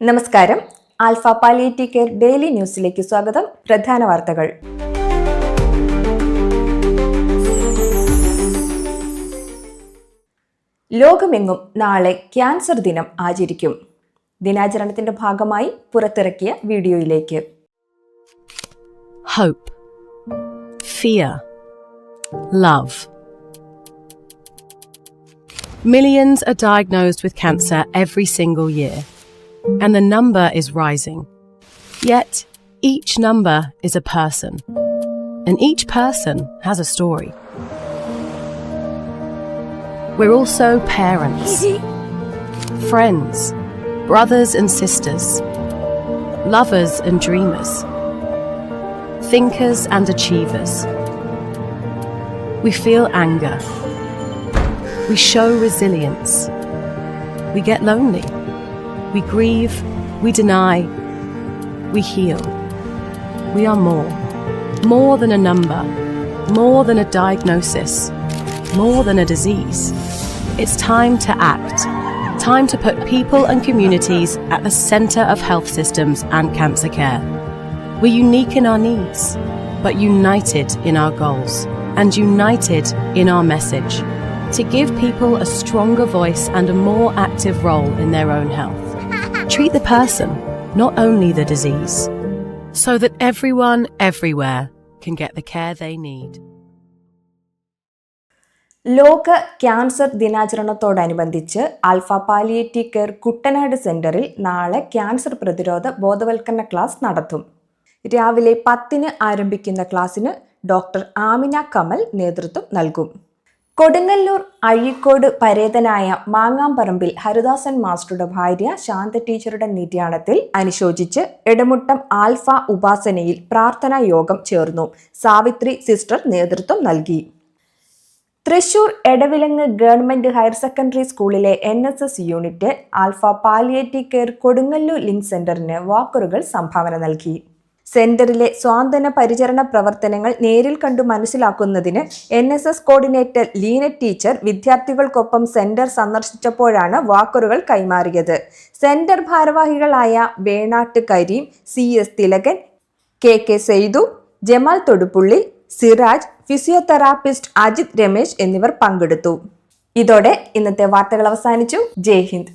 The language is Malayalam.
നമസ്കാരം. ആൽഫ പാലിയേറ്റീവ് കെയർ ഡെയിലി ന്യൂസിലേക്ക് സ്വാഗതം. പ്രധാന വാർത്തകൾ. ലോകമെങ്ങും നാളെ ക്യാൻസർ ദിനം ആചരിക്കും. ദിനാചരണത്തിന്റെ ഭാഗമായി പുറത്തിറക്കിയ വീഡിയോയിലേക്ക്. Hope, fear, love. Millions are diagnosed with cancer every single year, and the number is rising. Yet, each number is a person, and each person has a story. We're also parents, friends, brothers and sisters, lovers and dreamers, thinkers and achievers. We feel anger. We show resilience. We get lonely. We grieve. We deny. We heal. We are more. More than a number. More than a diagnosis. More than a disease. It's time to act. Time to put people and communities at the centre of health systems and cancer care. We're unique in our needs, but united in our goals and united in our message to give people a stronger voice and a more active role in their own health. Treat the person, not only the disease, so that everyone, everywhere can get the care they need. ലോക ക്യാൻസർ ദിനാചരണത്തോടനുബന്ധിച്ച് ആൽഫ പാലിയേറ്റീവ് കെയർ കുട്ടനാട് സെന്ററിൽ നാളെ ക്യാൻസർ പ്രതിരോധ ബോധവൽക്കരണ ക്ലാസ് നടത്തും. രാവിലെ 10 ആരംഭിക്കുന്ന ക്ലാസ്സിന് ഡോക്ടർ ആമിന കമൽ നേതൃത്വം നൽകും. കൊടുങ്ങല്ലൂർ അഴീക്കോട് പരേതനായ മാങ്ങാമ്പറമ്പിൽ ഹരിദാസൻ മാസ്റ്ററുടെ ഭാര്യ ശാന്ത ടീച്ചറുടെ നിര്യാണത്തിൽ അനുശോചിച്ച് എടമുട്ടം ആൽഫ ഉപാസനയിൽ പ്രാർത്ഥനാ യോഗം ചേർന്നു. സാവിത്രി സിസ്റ്റർ നേതൃത്വം നൽകി. Thrissur Edavilangu government higher secondary സ്കൂളിലെ NSS unit Alpha palliative care Kodungallur link സെന്ററിന് വാക്കറുകൾ സംഭാവന നൽകി. സെന്ററിലെ സ്വാന്തന പരിചരണ പ്രവർത്തനങ്ങൾ നേരിൽ കണ്ടു മനസ്സിലാക്കുന്നതിന് NSS കോർഡിനേറ്റർ ലീനറ്റ് ടീച്ചർ വിദ്യാർത്ഥികൾക്കൊപ്പം സെന്റർ സന്ദർശിച്ചപ്പോഴാണ് വാക്കറുകൾ കൈമാറിയത്. സെന്റർ ഭാരവാഹികളായ Venatt Kareem, CS Thilakan, KK Saithu, Jamal Thodupully, Siraj, physiotherapist Ajith Ramesh എന്നിവർ പങ്കെടുത്തു. ഇതോടെ ഇന്നത്തെ വാർത്തകൾ അവസാനിച്ചു. ജയ് ഹിന്ദ്.